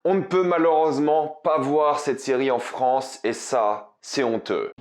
On ne peut malheureusement pas voir cette série en France et ça, c'est honteux.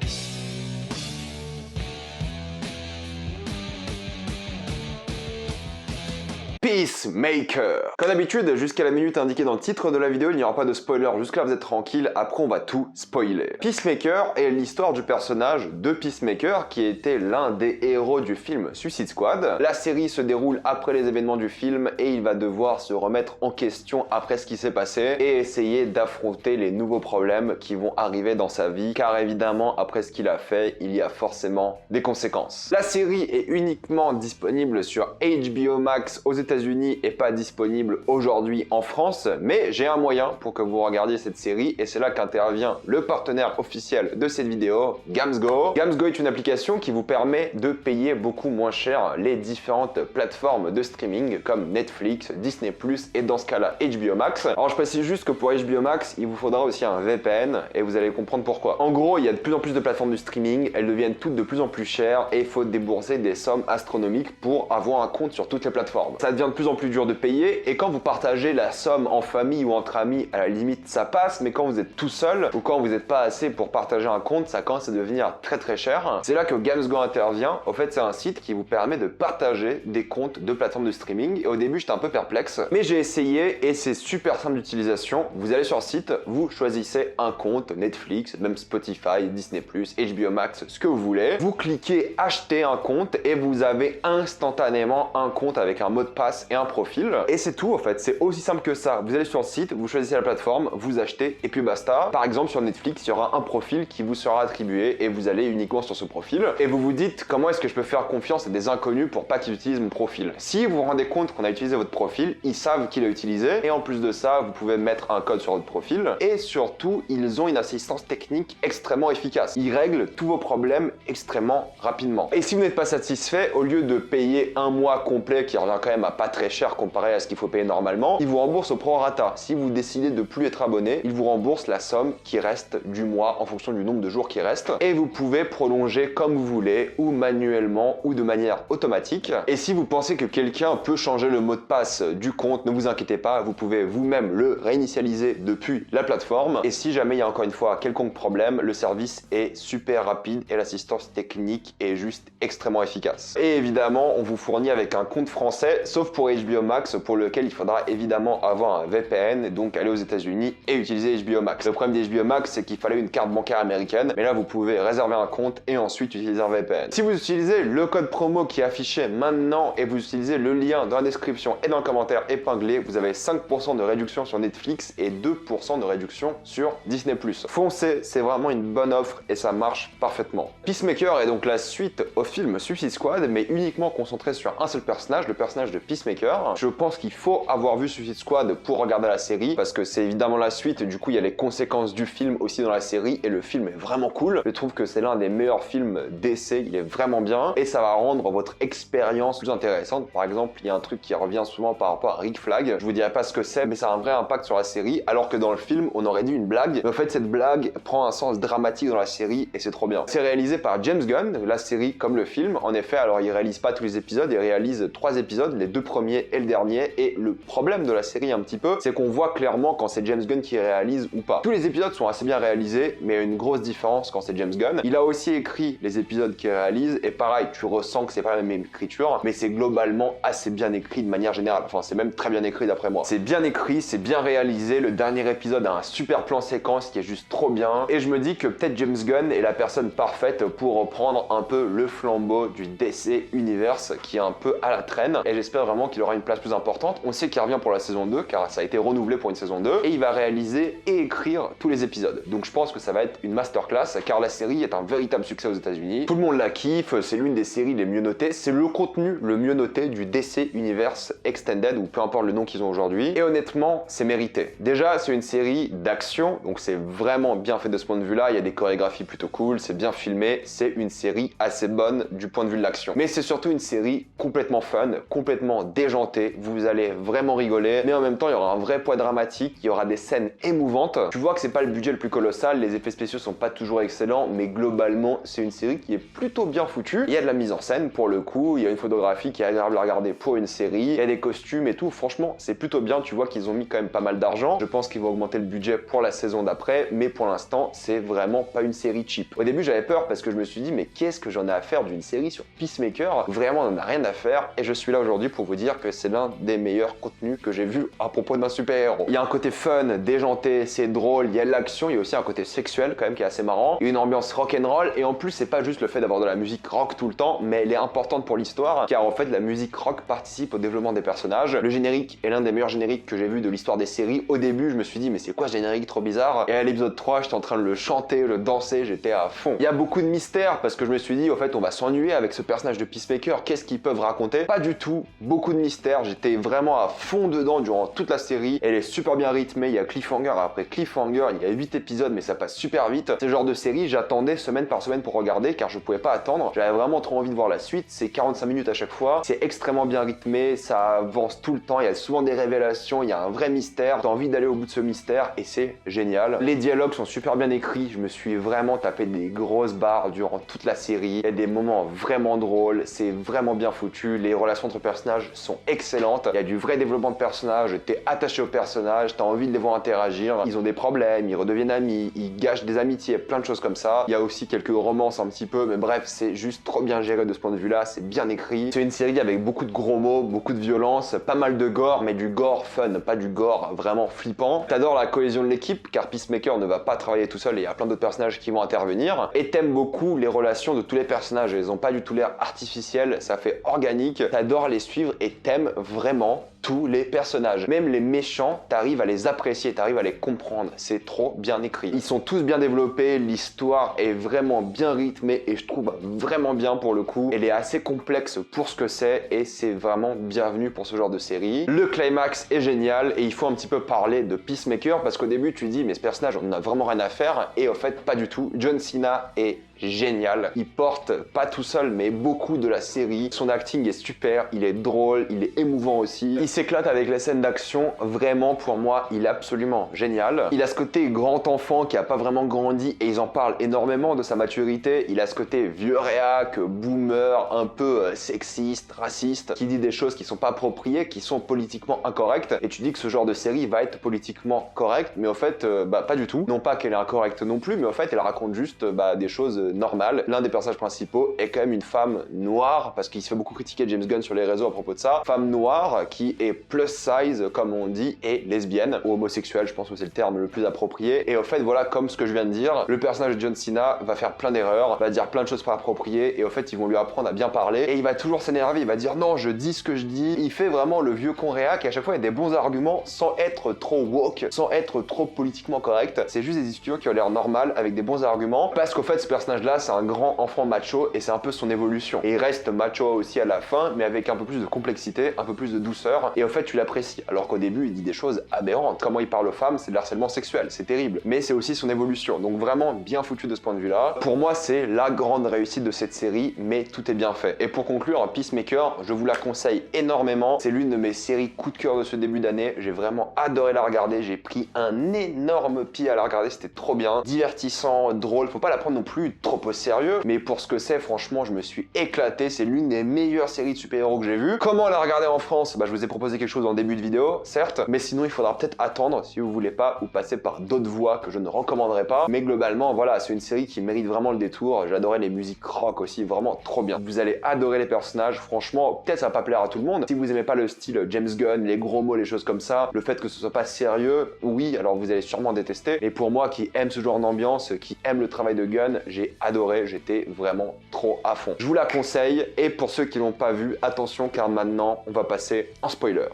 Peacemaker. Comme d'habitude, jusqu'à la minute indiquée dans le titre de la vidéo, il n'y aura pas de spoiler, jusque là vous êtes tranquille, après on va tout spoiler. Peacemaker est l'histoire du personnage de Peacemaker qui était l'un des héros du film Suicide Squad. La série se déroule après les événements du film et il va devoir se remettre en question après ce qui s'est passé et essayer d'affronter les nouveaux problèmes qui vont arriver dans sa vie, car évidemment après ce qu'il a fait, il y a forcément des conséquences. La série est uniquement disponible sur HBO Max aux États-Unis et pas disponible aujourd'hui en France, mais j'ai un moyen pour que vous regardiez cette série et c'est là qu'intervient le partenaire officiel de cette vidéo, Gamsgo. Gamsgo est une application qui vous permet de payer beaucoup moins cher les différentes plateformes de streaming comme Netflix, Disney+, et dans ce cas-là HBO Max. Alors je précise juste que pour HBO Max, il vous faudra aussi un VPN et vous allez comprendre pourquoi. En gros, il y a de plus en plus de plateformes de streaming, elles deviennent toutes de plus en plus chères et il faut débourser des sommes astronomiques pour avoir un compte sur toutes les plateformes. Ça devient de plus en plus dur de payer et quand vous partagez la somme en famille ou entre amis, à la limite ça passe, mais quand vous êtes tout seul ou quand vous n'êtes pas assez pour partager un compte, ça commence à devenir très cher. C'est là que Gamsgo intervient. Au fait, c'est un site qui vous permet de partager des comptes de plateformes de streaming et au début j'étais un peu perplexe, mais j'ai essayé et c'est super simple d'utilisation. Vous allez sur le site, vous choisissez un compte Netflix, même Spotify, Disney+, HBO Max, ce que vous voulez. Vous cliquez acheter un compte et vous avez instantanément un compte avec un mot de passe et un profil. Et c'est tout en fait, c'est aussi simple que ça. Vous allez sur le site, vous choisissez la plateforme, vous achetez et puis basta. Par exemple sur Netflix, il y aura un profil qui vous sera attribué et vous allez uniquement sur ce profil. Et vous vous dites comment est-ce que je peux faire confiance à des inconnus pour pas qu'ils utilisent mon profil. Si vous vous rendez compte qu'on a utilisé votre profil, ils savent qui l'a utilisé et en plus de ça, vous pouvez mettre un code sur votre profil et surtout, ils ont une assistance technique extrêmement efficace. Ils règlent tous vos problèmes extrêmement rapidement. Et si vous n'êtes pas satisfait, au lieu de payer un mois complet qui revient quand même à pas très cher comparé à ce qu'il faut payer normalement, ils vous remboursent au prorata. Si vous décidez de plus être abonné, ils vous remboursent la somme qui reste du mois en fonction du nombre de jours qui restent et vous pouvez prolonger comme vous voulez ou manuellement ou de manière automatique. Et si vous pensez que quelqu'un peut changer le mot de passe du compte, ne vous inquiétez pas, vous pouvez vous-même le réinitialiser depuis la plateforme et si jamais il y a encore une fois quelconque problème, le service est super rapide et l'assistance technique est juste extrêmement efficace. Et évidemment, on vous fournit avec un compte français, sauf pour HBO Max, pour lequel il faudra évidemment avoir un VPN, donc aller aux États-Unis et utiliser HBO Max. Le problème d'HBO Max, c'est qu'il fallait une carte bancaire américaine, mais là vous pouvez réserver un compte et ensuite utiliser un VPN. Si vous utilisez le code promo qui est affiché maintenant et vous utilisez le lien dans la description et dans le commentaire épinglé, vous avez 5% de réduction sur Netflix et 2% de réduction sur Disney+. Foncez, c'est vraiment une bonne offre et ça marche parfaitement. Peacemaker est donc la suite au film Suicide Squad, mais uniquement concentré sur un seul personnage, le personnage de Peacemaker. Je pense qu'il faut avoir vu Suicide Squad pour regarder la série parce que c'est évidemment la suite, du coup il y a les conséquences du film aussi dans la série et le film est vraiment cool. Je trouve que c'est l'un des meilleurs films DC, il est vraiment bien et ça va rendre votre expérience plus intéressante. Par exemple, il y a un truc qui revient souvent par rapport à Rick Flag, je vous dirai pas ce que c'est, mais ça a un vrai impact sur la série alors que dans le film on aurait dit une blague, mais en fait cette blague prend un sens dramatique dans la série et c'est trop bien. C'est réalisé par James Gunn, la série comme le film. En effet, alors il réalise pas tous les épisodes, il réalise 3 épisodes, les 2 premiers et le dernier, et le problème de la série un petit peu, c'est qu'on voit clairement quand c'est James Gunn qui réalise ou pas. Tous les épisodes sont assez bien réalisés, mais il y a une grosse différence quand c'est James Gunn. Il a aussi écrit les épisodes qu'il réalise, et pareil, tu ressens que c'est pas la même écriture, mais c'est globalement assez bien écrit de manière générale. Enfin, c'est même très bien écrit d'après moi. C'est bien écrit, c'est bien réalisé, le dernier épisode a un super plan séquence qui est juste trop bien, et je me dis que peut-être James Gunn est la personne parfaite pour reprendre un peu le flambeau du DC Universe qui est un peu à la traîne, et j'espère vraiment qu'il aura une place plus importante. On sait qu'il revient pour la saison 2 car ça a été renouvelé pour une saison 2 et il va réaliser et écrire tous les épisodes. Donc je pense que ça va être une masterclass car la série est un véritable succès aux États-Unis. Tout le monde la kiffe, c'est l'une des séries les mieux notées, c'est le contenu le mieux noté du DC Universe Extended ou peu importe le nom qu'ils ont aujourd'hui et honnêtement c'est mérité. Déjà c'est une série d'action donc c'est vraiment bien fait de ce point de vue là, il y a des chorégraphies plutôt cool, c'est bien filmé, c'est une série assez bonne du point de vue de l'action. Mais c'est surtout une série complètement fun, complètement déjanté, vous allez vraiment rigoler, mais en même temps il y aura un vrai poids dramatique, il y aura des scènes émouvantes. Tu vois que c'est pas le budget le plus colossal, les effets spéciaux sont pas toujours excellents, mais globalement c'est une série qui est plutôt bien foutue. Il y a de la mise en scène pour le coup, il y a une photographie qui est agréable à regarder pour une série, il y a des costumes et tout, franchement c'est plutôt bien, tu vois qu'ils ont mis quand même pas mal d'argent. Je pense qu'ils vont augmenter le budget pour la saison d'après, mais pour l'instant c'est vraiment pas une série cheap. Au début j'avais peur parce que je me suis dit mais qu'est-ce que j'en ai à faire d'une série sur Peacemaker? Vraiment on en a rien à faire, et je suis là aujourd'hui pour vous dire que c'est l'un des meilleurs contenus que j'ai vu à propos d'un super-héros. Il y a un côté fun, déjanté, c'est drôle, il y a de l'action, il y a aussi un côté sexuel quand même qui est assez marrant, il y a une ambiance rock'n'roll, et en plus c'est pas juste le fait d'avoir de la musique rock tout le temps, mais elle est importante pour l'histoire, car en fait la musique rock participe au développement des personnages. Le générique est l'un des meilleurs génériques que j'ai vu de l'histoire des séries. Au début je me suis dit mais c'est quoi ce générique trop bizarre, et à l'épisode 3 j'étais en train de le chanter, le danser, j'étais à fond. Il y a beaucoup de mystères parce que je me suis dit au fait on va s'ennuyer avec ce personnage de Peacemaker, qu'est-ce qu'ils peuvent raconter? Pas du tout, beaucoup de mystères, j'étais vraiment à fond dedans durant toute la série, elle est super bien rythmée, il y a cliffhanger après cliffhanger, il y a 8 épisodes mais ça passe super vite. C'est le genre de série j'attendais semaine par semaine pour regarder car je pouvais pas attendre, j'avais vraiment trop envie de voir la suite, c'est 45 minutes à chaque fois, c'est extrêmement bien rythmé, ça avance tout le temps, il y a souvent des révélations, il y a un vrai mystère, t'as envie d'aller au bout de ce mystère et c'est génial. Les dialogues sont super bien écrits, je me suis vraiment tapé des grosses barres durant toute la série, il y a des moments vraiment drôles, c'est vraiment bien foutu, les relations entre personnages sont excellentes, il y a du vrai développement de personnages, t'es attaché aux personnages, t'as envie de les voir interagir, ils ont des problèmes, ils redeviennent amis, ils gâchent des amitiés, plein de choses comme ça. Il y a aussi quelques romances un petit peu, mais bref, c'est juste trop bien géré de ce point de vue-là, c'est bien écrit. C'est une série avec beaucoup de gros mots, beaucoup de violence, pas mal de gore, mais du gore fun, pas du gore vraiment flippant. T'adores la cohésion de l'équipe, car Peacemaker ne va pas travailler tout seul et il y a plein d'autres personnages qui vont intervenir. Et t'aimes beaucoup les relations de tous les personnages, elles ont pas du tout l'air artificielles, ça fait organique, t'adores les suivre et t'aimes vraiment tous les personnages. Même les méchants, t'arrives à les apprécier, t'arrives à les comprendre. C'est trop bien écrit. Ils sont tous bien développés, l'histoire est vraiment bien rythmée et je trouve vraiment bien pour le coup. Elle est assez complexe pour ce que c'est et c'est vraiment bienvenu pour ce genre de série. Le climax est génial et il faut un petit peu parler de Peacemaker parce qu'au début tu dis mais ce personnage on en a vraiment rien à faire et au fait pas du tout. John Cena est génial. Il porte, pas tout seul, mais beaucoup de la série. Son acting est super, il est drôle, il est émouvant aussi. Il s'éclate avec les scènes d'action. Vraiment, pour moi, il est absolument génial. Il a ce côté grand enfant qui a pas vraiment grandi et ils en parlent énormément de sa maturité. Il a ce côté vieux réac, boomer, un peu sexiste, raciste, qui dit des choses qui sont pas appropriées, qui sont politiquement incorrectes. Et tu dis que ce genre de série va être politiquement correcte, mais au fait, pas du tout. Non pas qu'elle est incorrecte non plus, mais au fait, elle raconte juste des choses normales. L'un des personnages principaux est quand même une femme noire, parce qu'il se fait beaucoup critiquer James Gunn sur les réseaux à propos de ça. Femme noire qui est plus size, comme on dit, et lesbienne, ou homosexuelle, je pense que c'est le terme le plus approprié. Et au fait, voilà, comme ce que je viens de dire, le personnage de John Cena va faire plein d'erreurs, va dire plein de choses pas appropriées, et au fait, ils vont lui apprendre à bien parler, et il va toujours s'énerver, il va dire non, je dis ce que je dis. Il fait vraiment le vieux con réac, et à chaque fois, il y a des bons arguments, sans être trop woke, sans être trop politiquement correct. C'est juste des discussions qui ont l'air normales, avec des bons arguments, parce qu'au fait, ce personnage là c'est un grand enfant macho et c'est un peu son évolution. Et il reste macho aussi à la fin, mais avec un peu plus de complexité, un peu plus de douceur, et au fait tu l'apprécies. Alors qu'au début il dit des choses aberrantes. Comment il parle aux femmes, c'est de l'harcèlement sexuel, c'est terrible. Mais c'est aussi son évolution, donc vraiment bien foutu de ce point de vue-là. Pour moi c'est la grande réussite de cette série, mais tout est bien fait. Et pour conclure, Peacemaker, je vous la conseille énormément. C'est l'une de mes séries coup de cœur de ce début d'année. J'ai vraiment adoré la regarder, j'ai pris un énorme pied à la regarder, c'était trop bien. Divertissant, drôle, faut pas la prendre non plus trop au sérieux, mais pour ce que c'est, franchement, je me suis éclaté. C'est l'une des meilleures séries de super-héros que j'ai vues. Comment la regarder en France? Je vous ai proposé quelque chose en début de vidéo, certes, mais sinon, il faudra peut-être attendre si vous voulez pas, ou passer par d'autres voies que je ne recommanderais pas. Mais globalement, voilà, c'est une série qui mérite vraiment le détour. J'adorais les musiques rock aussi, vraiment trop bien. Vous allez adorer les personnages, franchement, peut-être ça va pas plaire à tout le monde. Si vous aimez pas le style James Gunn, les gros mots, les choses comme ça, le fait que ce soit pas sérieux, oui, alors vous allez sûrement détester. Et pour moi, qui aime ce genre d'ambiance, qui aime le travail de Gunn, j'ai adoré, j'étais vraiment trop à fond. Je vous la conseille, et pour ceux qui l'ont pas vu, attention car maintenant on va passer en spoiler.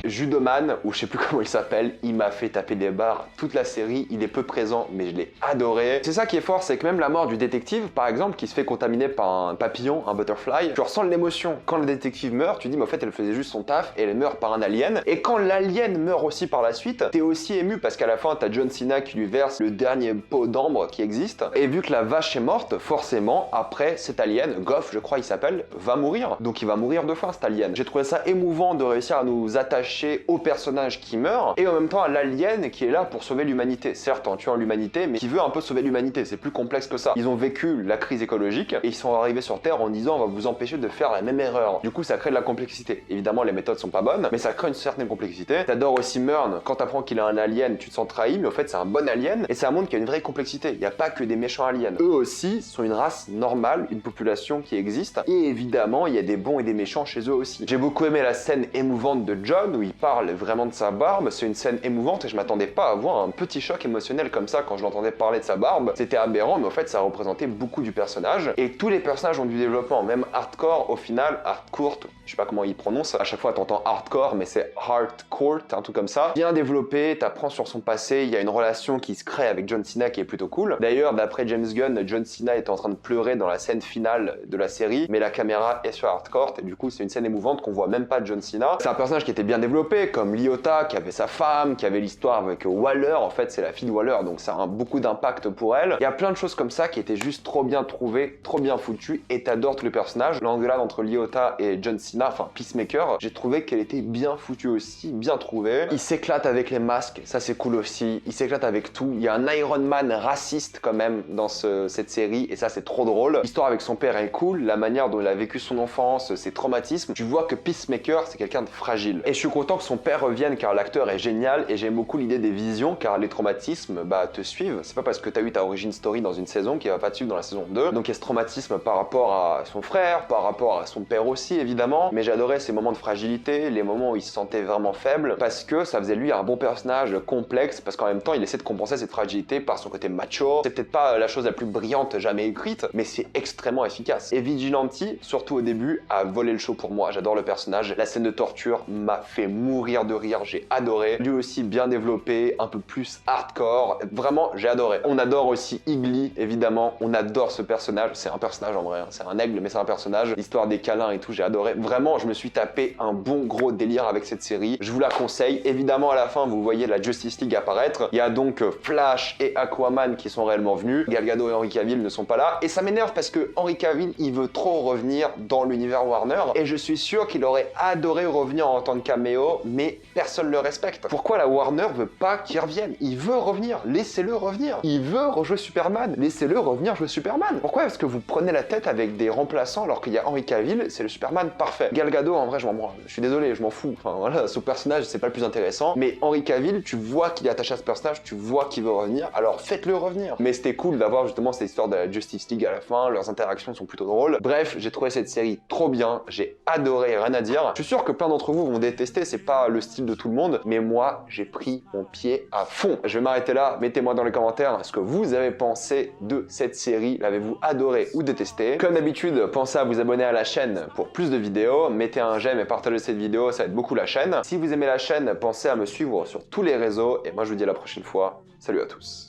Judoman, ou je sais plus comment il s'appelle, il m'a fait taper des barres toute la série, il est peu présent, mais je l'ai adoré. C'est ça qui est fort, c'est que même la mort du détective, par exemple, qui se fait contaminer par un papillon, un butterfly, tu ressens l'émotion. Quand le détective meurt, tu dis, mais en fait, elle faisait juste son taf, et elle meurt par un alien. Et quand l'alien meurt aussi par la suite, t'es aussi ému, parce qu'à la fin, t'as John Cena qui lui verse le dernier pot d'ambre qui existe. Et vu que la vache est morte, forcément, après, cet alien, Goff, je crois il s'appelle, va mourir. Donc il va mourir de faim, cet alien. J'ai trouvé ça émouvant de réussir à nous attacher au personnage qui meurt, et en même temps à l'alien qui est là pour sauver l'humanité. Certes, en tuant l'humanité, mais qui veut un peu sauver l'humanité. C'est plus complexe que ça. Ils ont vécu la crise écologique, et ils sont arrivés sur Terre en disant, on va vous empêcher de faire la même erreur. Du coup, ça crée de la complexité. Évidemment, les méthodes sont pas bonnes, mais ça crée une certaine complexité. T'adores aussi Murn, quand t'apprends qu'il a un alien, tu te sens trahi, mais en fait, c'est un bon alien, et ça montre qu'il y a une vraie complexité. Il n'y a pas que des méchants aliens. Eux aussi sont une race normale, une population qui existe, et évidemment, il y a des bons et des méchants chez eux aussi. J'ai beaucoup aimé la scène émouvante de John, où il parle vraiment de sa barbe. C'est une scène émouvante, et je m'attendais pas à avoir un petit choc émotionnel comme ça quand je l'entendais parler de sa barbe. C'était aberrant, mais en fait, ça représentait beaucoup du personnage, et tous les personnages ont du développement, même Hardcore, au final, Hardcourt, je sais pas comment il prononce, à chaque fois t'entends Hardcore, mais c'est Hardcourt, un truc comme ça. Bien développé, t'apprends sur son passé, il y a une relation qui se crée avec John Cena qui est plutôt cool. D'ailleurs, d'après James Gunn, John Cena est en train de pleurer dans la scène finale de la série, mais la caméra est sur Hardcore, et du coup, c'est une scène émouvante qu'on voit même pas de John Cena. C'est un personnage qui était bien développé, comme Lyota, qui avait sa femme, qui avait l'histoire avec Waller, en fait, c'est la fille de Waller, donc ça a beaucoup d'impact pour elle. Il y a plein de choses comme ça qui étaient juste trop bien trouvées, trop bien foutues, et t'adores tous les personnages. L'engueulade entre Lyota et John Cena, enfin Peacemaker, j'ai trouvé qu'elle était bien foutue aussi, bien trouvée. Il s'éclate avec les masques, ça c'est cool aussi. Il s'éclate avec tout. Il y a un Iron Man raciste quand même dans cette série, et ça c'est trop drôle. L'histoire avec son père est cool, la manière dont il a vécu son enfance, ses traumatismes. Tu vois que Peacemaker c'est quelqu'un de fragile. Et je suis content que son père revienne car l'acteur est génial, et j'aime beaucoup l'idée des visions car les traumatismes te suivent. C'est pas parce que t'as eu ta origin story dans une saison qu'il va pas te suivre dans la saison 2. Donc il y a ce traumatisme par rapport à son frère, par rapport à son père aussi évidemment, mais j'adorais ces moments de fragilité, les moments où il se sentait vraiment faible, parce que ça faisait de lui un bon personnage complexe, parce qu'en même temps il essaie de compenser cette fragilité par son côté macho. C'est peut-être pas la chose la plus brillante jamais écrite, mais c'est extrêmement efficace. Et Vigilante, surtout au début, a volé le show pour moi. J'adore le personnage. La scène de torture m'a fait mourir de rire, j'ai adoré. Lui aussi bien développé, un peu plus hardcore. Vraiment, j'ai adoré. On adore aussi Igly, évidemment. On adore ce personnage. C'est un personnage en vrai, hein. C'est un aigle, mais c'est un personnage. L'histoire des câlins et tout, j'ai adoré. Vraiment, je me suis tapé un bon gros délire avec cette série. Je vous la conseille. Évidemment, à la fin, vous voyez la Justice League apparaître. Il y a donc Flash et Aquaman qui sont réellement venus. Gal Gadot et Henry Cavill ne sont pas là. Et ça m'énerve parce que Henry Cavill, il veut trop revenir dans l'univers Warner. Et je suis sûr qu'il aurait adoré revenir en tant que caméo, mais personne le respecte. Pourquoi la Warner veut pas qu'il revienne? Il veut revenir. Laissez-le revenir. Il veut rejouer Superman. Laissez-le revenir jouer Superman. Pourquoi est-ce que vous prenez la tête avec des remplaçants alors qu'il y a Henry Cavill, c'est le Superman parfait? Gal Gadot, en vrai, je m'en branle. Je suis désolé, je m'en fous. Enfin voilà, ce personnage, c'est pas le plus intéressant. Mais Henry Cavill, tu vois qu'il est attaché à ce personnage, tu vois qu'il veut revenir, alors faites-le revenir. Mais c'était cool d'avoir justement cette histoire de la Justice League à la fin, leurs interactions sont plutôt drôles. Bref, j'ai trouvé cette série trop bien, j'ai adoré, rien à dire. Je suis sûr que plein d'entre vous vont détester, c'est pas le style de tout le monde, mais moi, j'ai pris mon pied à fond. Je vais m'arrêter là, mettez-moi dans les commentaires ce que vous avez pensé de cette série, l'avez-vous adoré ou détesté? Comme d'habitude, pensez à vous abonner à la chaîne pour plus de vidéos, mettez un j'aime et partagez cette vidéo, ça aide beaucoup la chaîne. Si vous aimez la chaîne, pensez à me suivre sur tous les réseaux, et moi je vous dis à la prochaine fois. Salut à tous.